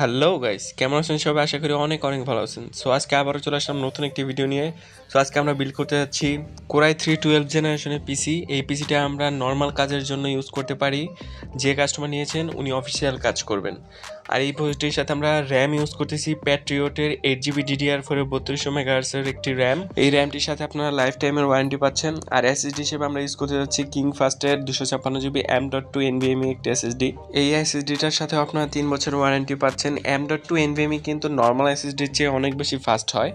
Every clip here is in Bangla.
হ্যালো গাইস, কেমন আছেন সবাই? আশা করি অনেক অনেক ভালো আছেন। সো আজকে আবারও চলে আসলাম নতুন একটি ভিডিও নিয়ে। সো আজকে আমরা বিল্ড করতে যাচ্ছি কোরাই 312 জেনারেশনের পিসি। এই পিসিটা আমরা নর্মাল কাজের জন্য ইউজ করতে পারি। যে কাস্টমার নিয়েছেন উনি অফিসিয়াল কাজ করবেন। আর এই পিসিটির সাথে আমরা র্যাম ইউজ করতেছি প্যাট্রিয়টের 8GB DDR4 3200 মেগাহার্টজের একটি র্যাম। এই র্যামটির সাথে আপনারা লাইফ টাইমের ওয়ারেন্টি পাচ্ছেন। আর এসএসডি হিসেবে আমরা ইউজ করতে যাচ্ছি কিং ফাস্টের 256GB M.2 NVMe একটি এসএসডি। এই এসএসডিটার সাথে আপনারা 3 বছর ওয়ারেন্টি পাচ্ছেন। M.2 NVMe কিন্তু নর্মাল এসএসডির চেয়ে অনেক বেশি ফাস্ট হয়।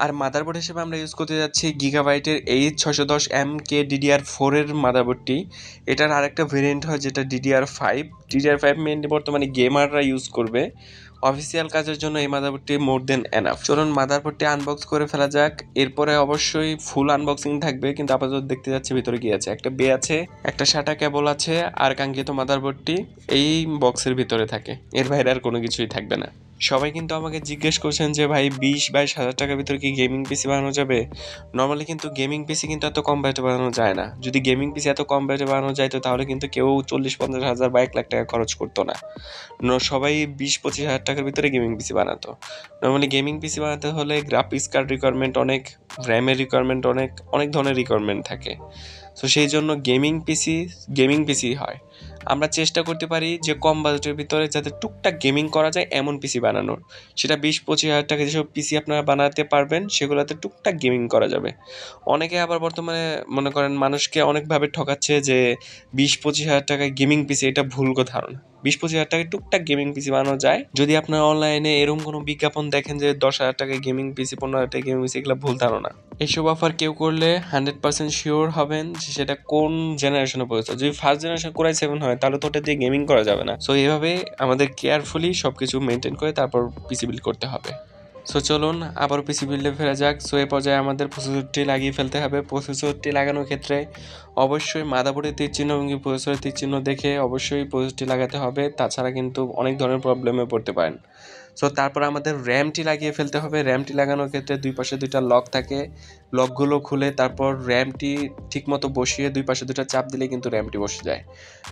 আর মাদারবোর্ড হিসেবে আমরা ইউজ করতে যাচ্ছি গিগাবাইটের H610MK DDR4 এর মাদারবোর্ডটি। এটার আরেকটা ভেরিয়েন্ট হয় যেটা DDR5 মেইনলি বর্তমানে গেমাররা ইউজ করবে। অফিসিয়াল কাজের জন্য এই মাদারবোর্ডটি মোর দেন এনাফ। চলুন মাদারবোর্ডটি আনবক্স করে ফেলা যাক। এরপরে অবশ্যই ফুল আনবক্সিং থাকবে, কিন্তু আপাতত দেখতে যাচ্ছে ভিতরে কি আছে। একটা বে আছে, একটা SATA কেবল আছে, আর কাঙ্ক্ষিত মাদারবোর্ডটি এই বক্সের ভিতরে থাকে। এর বাইরে আর কোনো কিছুই থাকবে না। সবাই কিন্তু আমাকে জিজ্ঞেস করছেন যে ভাই 20-22 হাজার টাকার ভিতরে কি গেমিং পিসি বানানো যাবে? নর্মালি কিন্তু গেমিং পিসি কিন্তু এত কম বাজেটে বানানো যায় না। যদি গেমিং পিসি এত কম বাজেটে বানানো যায় তো তাহলে কিন্তু কেউ 40-50 হাজার বা 1 লাখ টাকা খরচ করতো না। সবাই 20-25 হাজার টাকার ভিতরে গেমিং পিসি বানাতো। নর্মালি গেমিং পিসি বানাতে হলে গ্রাফিক্স কার্ড রিকোয়ারমেন্ট অনেক, র্যামের রিকোয়ারমেন্ট অনেক ধরনের রিকোয়ারমেন্ট থাকে। সো সেই জন্য গেমিং পিসি হয়। আমরা চেষ্টা করতে পারি যে কম বাজেটের ভিতরে যাতে টুকটাক গেমিং করা যায় এমন পিসি বানানোর। সেটা 20-25 হাজার টাকা যেসব পিসি আপনারা বানাতে পারবেন সেগুলোতে টুকটাক গেমিং করা যাবে। অনেকে আবার বর্তমানে মনে করেন মানুষকে অনেকভাবে ঠকাচ্ছে যে 20-25 হাজার টাকায় গেমিং পিসি, এটা ভুল ধারণা। 20-25 হাজার টাকায় টুকটাক গেমিং পিসি বানানো যায়। যদি আপনারা অনলাইনে এরকম কোনো বিজ্ঞাপন দেখেন যে 10 হাজার টাকায় গেমিং পিসি, 15 হাজার টাকায় গেমিং পিসি, এগুলো ভুল ধারণা। এসব অফার কেউ করলে 100% শিওর হবেন যে সেটা কোন জেনারেশনে পড়েছে। যদি ফার্স্ট জেনারেশন কোরাই 7 হয় তাহলে তো ওটা দিয়ে গেমিং করা যাবে না। সো এইভাবে আমাদের কেয়ারফুলি সবকিছু মেনটেন করে তারপর পিসি বিল্ড করতে হবে। সো চলুন আবার পিসি বিল্ডে ফেরা যাক। সো এই পর্যায়ে আমাদের প্রসেসরটি লাগিয়ে ফেলতে হবে। প্রসেসরটি লাগানোর ক্ষেত্রে অবশ্যই মাদারবোর্ডের তীরচিহ্ন এবং প্রসেসরের তীরচিহ্ন দেখে অবশ্যই প্রসেসরটি লাগাতে হবে, তাছাড়া কিন্তু অনেক ধরনের প্রবলেমে পড়তে পারেন। সো তারপর আমাদের র্যামটি লাগিয়ে ফেলতে হবে। র্যামটি লাগানোর ক্ষেত্রে দুই পাশে দুইটা লক থাকে, লকগুলো খুলে তারপর র্যামটি ঠিকমতো বসিয়ে দুই পাশে দুটা চাপ দিলে কিন্তু র্যামটি বসে যায়।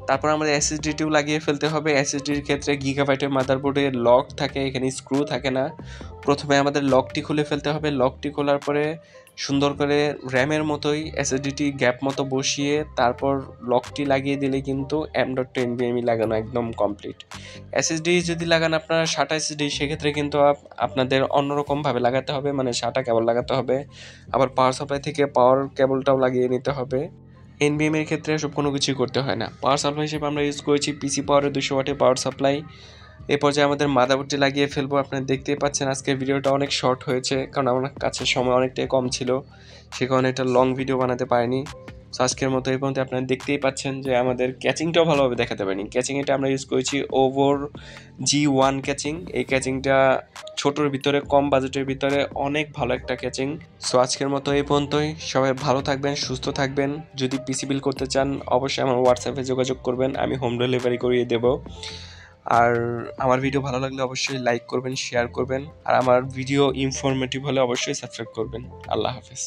তারপর আমাদের এসএসডিটিও লাগিয়ে ফেলতে হবে। এসএসডির ক্ষেত্রে গিগাবাইটের মাদারবোর্ডে লক থাকে, এখানে স্ক্রু থাকে না। প্রথমে আমাদের লকটি খুলে ফেলতে হবে। লকটি খোলার পরে সুন্দর করে র্যামের মতোই এসএসডিটি গ্যাপ মতো বসিয়ে তারপর লকটি লাগিয়ে দিলে কিন্তু M.2 NVMe লাগানো একদম কমপ্লিট। এসএসডি যদি লাগান আপনারা SATA এসএসডি, সেক্ষেত্রে কিন্তু আপনাদের অন্যরকমভাবে লাগাতে হবে, মানে SATA কেবল লাগাতে হবে। আবার পাওয়ার সাপ্লাই থেকে পাওয়ার কেবলটাও লাগিয়ে নিতে হবে। NVMe এর ক্ষেত্রে এসব কোনো কিছুই করতে হয় না। পাওয়ার সাপ্লাই হিসেবে আমরা ইউজ করেছি পিসি পাওয়ারের 200 ওয়াটের পাওয়ার সাপ্লাই। এ পর্যায়ে আমাদের মাদারবোর্ডটি লাগিয়ে ফেলবো। আপনারা দেখতেই পাচ্ছেন আজকের ভিডিওটা অনেক শর্ট হয়েছে, কারণ আমার কাছে সময় অনেকটাই কম ছিল, সে কারণে একটা লং ভিডিও বানাতে পারিনি। সো আজকের মতো এই পর্যন্ত। আপনারা দেখতেই পাচ্ছেন যে আমাদের ক্যাচিংটাও ভালোভাবে দেখাতে পারিনি। ক্যাচিং এটা আমরা ইউজ করেছি ওভর G1 ক্যাচিং। এই ক্যাচিংটা ছোটোর ভিতরে, কম বাজেটের ভিতরে অনেক ভালো একটা ক্যাচিং। সো আজকের মতো এই পর্যন্তই। সবাই ভালো থাকবেন, সুস্থ থাকবেন। যদি পিসি বিল্ড করতে চান অবশ্যই আমার হোয়াটসঅ্যাপে যোগাযোগ করবেন, আমি হোম ডেলিভারি করিয়ে দেবো। আর আমার ভিডিও ভালো লাগলে অবশ্যই লাইক করবেন, শেয়ার করবেন, আর আমার ভিডিও ইনফরমেটিভ হলে অবশ্যই সাবস্ক্রাইব করবেন। আল্লাহ হাফেজ।